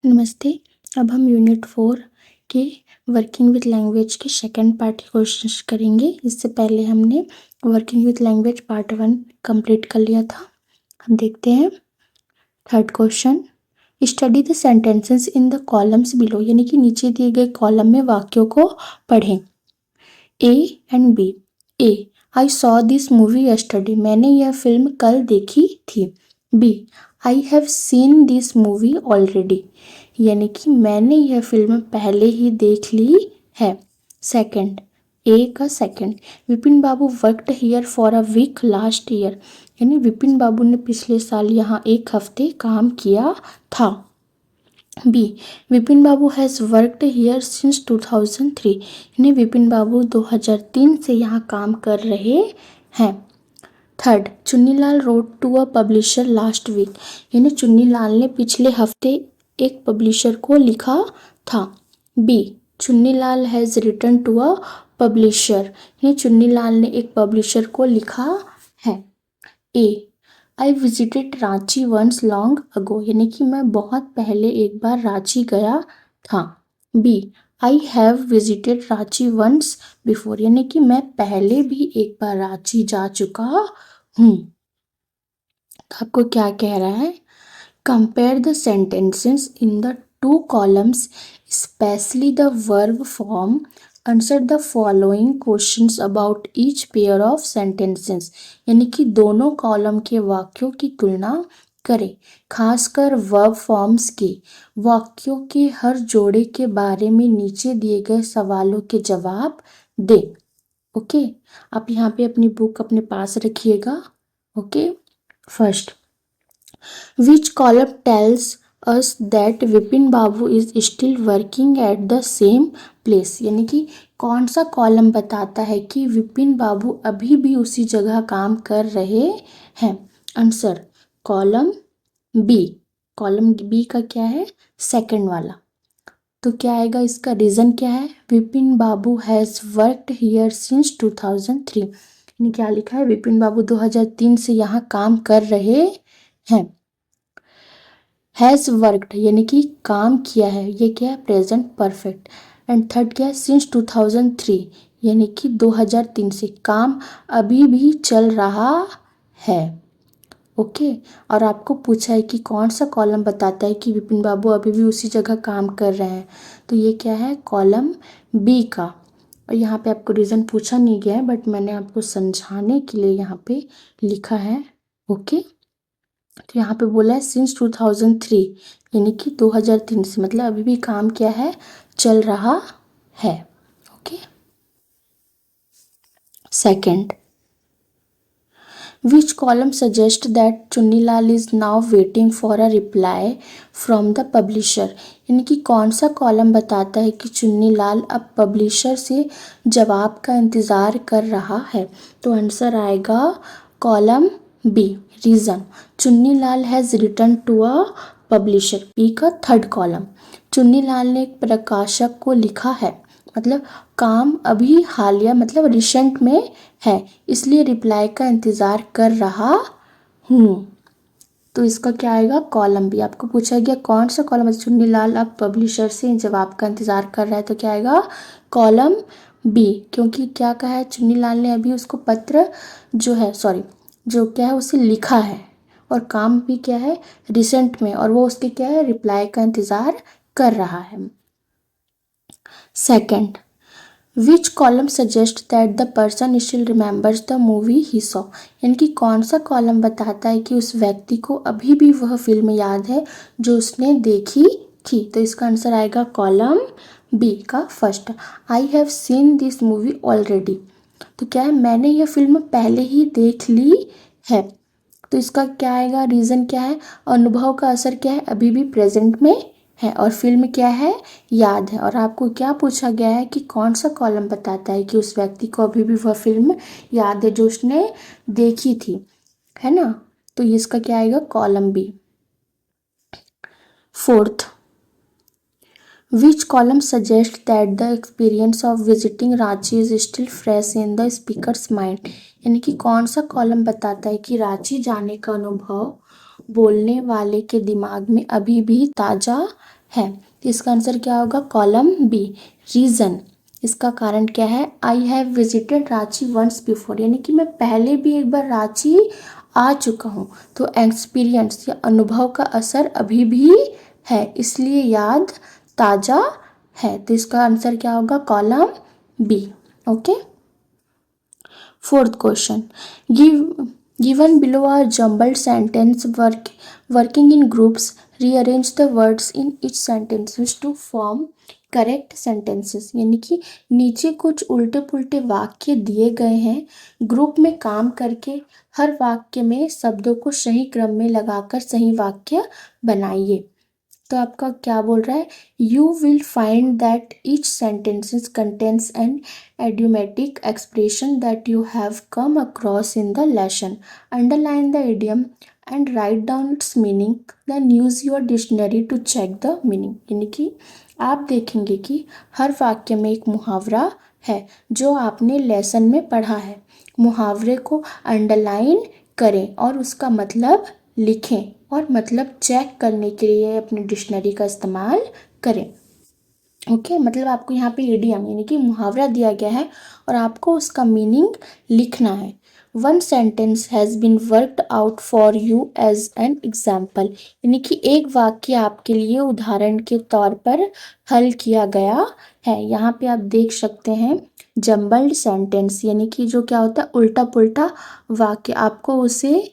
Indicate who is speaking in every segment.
Speaker 1: नमस्ते। अब हम यूनिट 4 के वर्किंग विद लैंग्वेज के सेकंड पार्ट की कोशिश करेंगे। इससे पहले हमने working with language part 1 complete कर लिया था। हम देखते हैं third question. Study the sentences in the columns below, यानी कि नीचे दिए गए कॉलम में वाक्यों को पढ़ें। A and B. A, I saw this movie yesterday, मैंने यह फिल्म कल देखी थी। B, I have seen this movie already, यानी कि मैंने यह फिल्म पहले ही देख ली है। सेकंड, ए का second, Vipin Babu worked here for a week last year, यानी विपिन बाबू ने पिछले साल यहाँ एक हफ्ते काम किया था। B, Vipin Babu has worked here since 2003, यानी विपिन बाबू 2003 से यहाँ काम कर रहे हैं। Third, Chunnilal rode to a publisher last week, यानी चुन्नीलाल ने पिछले हफ्ते एक पब्लिशर को लिखा था। B, Chunnilal has written to a publisher, यानी चुन्नीलाल ने एक पब्लिशर को लिखा है। A, I visited Ranchi once long ago, यानी कि मैं बहुत पहले एक बार रांची गया था। B, I have visited Ranchi once before, यानी कि मैं पहले भी एक बार रांची जा चुका हूँ। तो आपको क्या कह रहा है? Compare the sentences in the two columns, specially the verb form. Answer the following questions about each pair of sentences, यानी कि दोनों कॉलम के वाक्यों की तुलना करें, खासकर वर्ब फॉर्म्स के। वाक्यों के हर जोड़े के बारे में नीचे दिए गए सवालों के जवाब दें। ओके, आप यहाँ पे अपनी बुक अपने पास रखिएगा। Okay, first, which column tells us that Vipin Babu is still working at the same place, यानी कि कौन सा कॉलम बताता है कि विपिन बाबू अभी भी उसी जगह काम कर रहे हैं? Answer column B. Column B का क्या है? सेकंड वाला। तो क्या आएगा? इसका रीज़न क्या है? Vipin Babu has worked here since 2003, यानी क्या लिखा है? विपिन बाबू 2003 से यहाँ काम कर रहे हैं। हैज़ वर्कड, यानी कि काम किया है, ये क्या है? Present perfect. एंड थर्ड क्या है? सिंस 2003, यानी कि 2003 से काम अभी भी चल रहा है। ओके, और आपको पूछा है कि कौन सा कॉलम बताता है कि विपिन बाबू अभी भी उसी जगह काम कर रहे हैं, तो ये क्या है? कॉलम बी का। और यहाँ पे आपको रीज़न पूछा नहीं गया है, बट मैंने आपको समझाने के लिए यहाँ पे लिखा है। ओके, तो यहाँ पे बोला है सिंस 2003, यानी कि 2003 से, मतलब अभी भी काम क्या है? चल रहा है। Okay, second, which column suggest that Chunnilal is now waiting for a reply from the publisher, यानी कि कौन सा कॉलम बताता है कि चुन्नीलाल अब पब्लिशर से जवाब का इंतज़ार कर रहा है? तो आंसर आएगा column B. Reason, Chunnilal has return to a publisher, B का थर्ड कॉलम। चुन्नीलाल ने एक प्रकाशक को लिखा है, मतलब काम अभी हालिया, मतलब रिसेंट में है, इसलिए रिप्लाई का इंतज़ार कर रहा हूँ। तो इसका क्या आएगा? Column B. आपको पूछा गया कौन सा कॉलम, चुन्नीलाल अब पब्लिशर से जवाब का इंतज़ार कर रहा है, तो क्या आएगा? Column B. क्योंकि क्या कहा है? चुन्नीलाल ने अभी उसको पत्र जो क्या है उसे लिखा है, और काम भी क्या है? रिसेंट में, और वो उसके क्या है? रिप्लाई का इंतज़ार कर रहा है। Second, which column suggest that the person still remembers the movie he saw, यानी कि कौन सा कॉलम बताता है कि उस व्यक्ति को अभी भी वह फिल्म याद है जो उसने देखी थी? तो इसका आंसर आएगा कॉलम बी का first, I have seen this movie already. तो क्या है? मैंने यह फिल्म पहले ही देख ली है। तो इसका क्या आएगा? रीज़न क्या है? अनुभव का असर क्या है? अभी भी प्रेजेंट में है, और फिल्म क्या है? याद है। और आपको क्या पूछा गया है कि कौन सा कॉलम बताता है कि उस व्यक्ति को अभी भी वह फिल्म याद है जो उसने देखी थी, है ना? तो इसका क्या आएगा? Column B. Fourth, which column suggest that the experience of visiting Ranchi is still fresh in the speaker's mind, यानी कि कौन सा कॉलम बताता है कि रांची जाने का अनुभव बोलने वाले के दिमाग में अभी भी ताज़ा है। तो इसका आंसर क्या होगा? Column B, reason. इसका कारण क्या है? I have visited Ranchi once before, यानी कि मैं पहले भी एक बार रांची आ चुका हूँ। तो एक्सपीरियंस या अनुभव का असर अभी भी है, इसलिए याद ताज़ा है। तो इसका आंसर क्या होगा? Column B. Okay. Fourth question. Given below are jumbled sentence working in groups. Rearrange the words in each sentences to form correct sentences, यानी कि नीचे कुछ उल्टे पुल्टे वाक्य दिए गए हैं। ग्रुप में काम करके हर वाक्य में शब्दों को सही क्रम में लगाकर सही वाक्य बनाइए। तो आपका क्या बोल रहा है? You will find that each sentences contains an idiomatic expression that you have come across in the lesson. Underline the idiom and write down its meaning. Then use your dictionary to check the meaning. यानी कि आप देखेंगे कि हर वाक्य में एक मुहावरा है जो आपने लेसन में पढ़ा है। मुहावरे को अंडरलाइन करें और उसका मतलब लिखें और मतलब चेक करने के लिए अपनी डिक्शनरी का इस्तेमाल करें। ओके, मतलब आपको यहाँ पे इडियम यानी कि मुहावरा दिया गया है और आपको उसका मीनिंग लिखना है। One sentence has been worked out for you as an example, यानी कि एक वाक्य आपके लिए उदाहरण के तौर पर हल किया गया है। यहाँ पे आप देख सकते हैं जम्बल्ड सेंटेंस, यानी कि जो क्या होता है उल्टा पुल्टा वाक्य, आपको उसे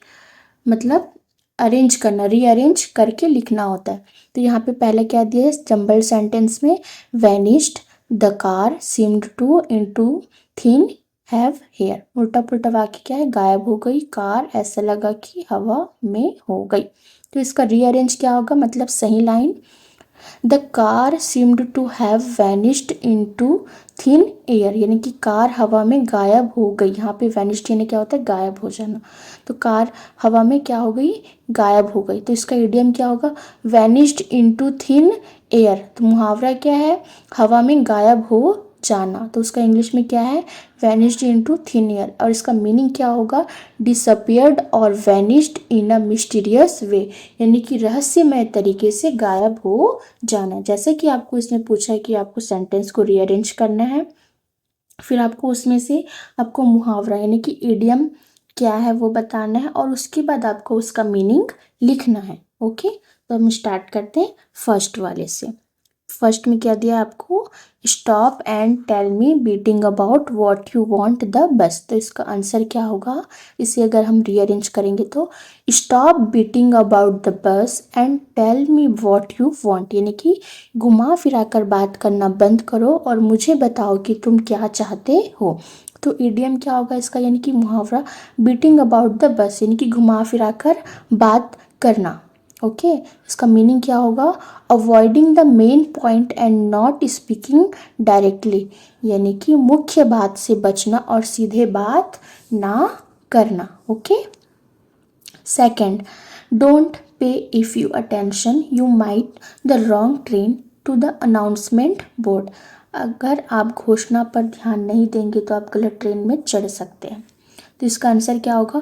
Speaker 1: मतलब अरेंज करना, रीअरेंज करके लिखना होता है। तो यहाँ पे पहले क्या दिया है जम्बल्ड सेंटेंस में? Vanished the car seemed to into thin have hair. उल्टा पुल्टा वाक्य क्या है? गायब हो गई कार, ऐसा लगा कि हवा में हो गई। तो इसका रीअरेंज क्या होगा? मतलब सही line, the car seemed to have vanished into thin air, यानी कि कार हवा में गायब हो गई। यहाँ पे वैनिश्ड यानी क्या होता है? गायब हो जाना। तो कार हवा में क्या हो गई? गायब हो गई। तो इसका इडियम क्या होगा? Vanished into thin air. तो मुहावरा क्या है? हवा में गायब हो जाना। तो उसका इंग्लिश में क्या है? Vanished into thin air. और इसका मीनिंग क्या होगा? डिसअपियर्ड और वैनिश्ड इन अ मिस्टीरियस वे, यानी कि रहस्यमय तरीके से गायब हो जाना। जैसे कि आपको इसमें पूछा है कि आपको सेंटेंस को रीअरेंज करना है, फिर आपको उसमें से आपको मुहावरा यानी कि इडियम क्या है वो बताना है और उसके बाद आपको उसका मीनिंग लिखना है। ओके, तो हम स्टार्ट करते हैं फर्स्ट वाले से। फर्स्ट में क्या दिया आपको? Stop and tell me beating about what you want the best. तो इसका आंसर क्या होगा? इसे अगर हम रीअरेंज करेंगे तो stop beating about the bush and tell me what you want, यानी कि घुमा फिरा कर बात करना बंद करो और मुझे बताओ कि तुम क्या चाहते हो। तो इडियम क्या होगा इसका? यानी कि मुहावरा बीटिंग अबाउट द बस, यानी कि घुमा फिरा कर बात करना। ओके, इसका मीनिंग क्या होगा? Avoiding the main point and not speaking directly, यानी कि मुख्य बात से बचना और सीधे बात ना करना। Okay. Second, don't pay if you attention you might the wrong train to the announcement board. अगर आप घोषणा पर ध्यान नहीं देंगे तो आप गलत ट्रेन में चढ़ सकते हैं। तो इसका आंसर क्या होगा?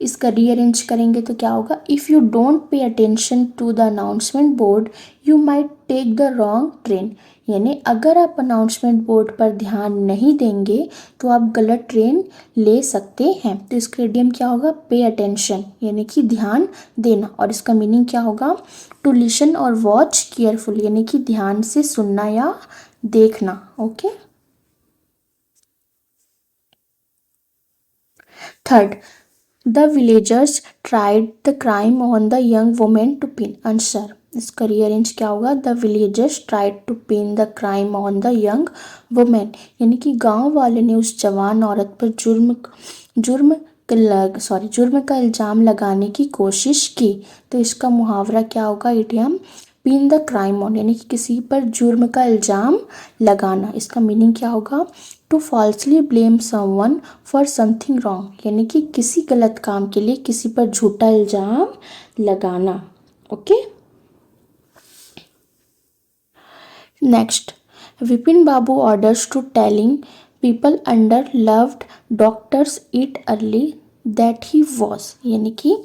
Speaker 1: इसका रीअरेंज करेंगे तो क्या होगा? If you don't pay attention to the announcement board you might take the wrong train, यानी अगर आप अनाउंसमेंट बोर्ड पर ध्यान नहीं देंगे तो आप गलत ट्रेन ले सकते हैं। तो इसका इडियम क्या होगा? पे अटेंशन, यानी कि ध्यान देना। और इसका मीनिंग क्या होगा? टू लिसन और वॉच केयरफुल, यानी कि ध्यान से सुनना या देखना। Okay. Third, the villagers tried the crime on the young women to pin. Answer इसका रीअरेंज क्या होगा? The villagers tried to pin the crime on the young women, यानी कि गांव वाले ने उस जवान औरत पर जुर्म का इल्ज़ाम लगाने की कोशिश की। तो इसका मुहावरा क्या होगा? Idiom pin the crime on, यानी कि किसी पर जुर्म का इल्ज़ाम लगाना। इसका मीनिंग क्या होगा? To falsely blame someone for something wrong, यानी कि किसी गलत काम के लिए किसी पर झूठा इल्ज़ाम लगाना। Okay. Next, Vipin Babu orders to telling people under loved doctors it early that he was, यानी कि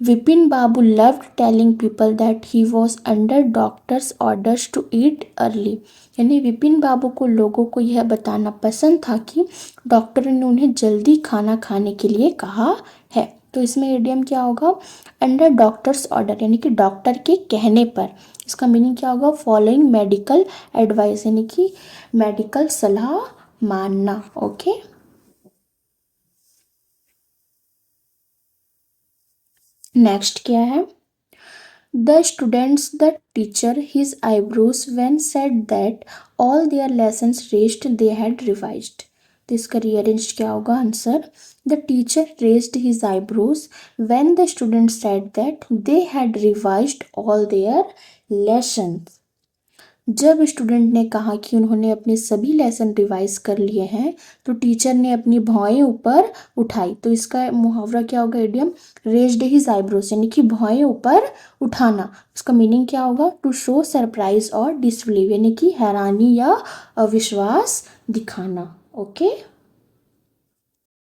Speaker 1: Vipin Babu loved telling people that he was under doctor's orders to eat early. यानी विपिन बाबू को लोगों को यह बताना पसंद था कि डॉक्टर ने उन्हें जल्दी खाना खाने के लिए कहा है। तो इसमें इडियम क्या होगा? अंडर डॉक्टर्स ऑर्डर, यानी कि डॉक्टर के कहने पर। इसका मीनिंग क्या होगा? फॉलोइंग मेडिकल एडवाइस, यानी कि मेडिकल सलाह मानना। ओके, नेक्स्ट क्या है? The students that teacher his eyebrows when said that all their lessons raised they had revised. तो इसका rearranged क्या होगा answer? The teacher raised his eyebrows when the students said that they had revised all their lessons. जब student ने कहा कि उन्होंने अपने सभी लेसन रिवाइज कर लिए हैं तो टीचर ने अपनी भौएं ऊपर उठाई। तो इसका मुहावरा क्या होगा? इडियम रेज्ड हिज आईब्रोज, यानी कि भौएं ऊपर उठाना। उसका मीनिंग क्या होगा? टू शो सरप्राइज और डिसबिलीव, यानी कि हैरानी या अविश्वास दिखाना। ओके।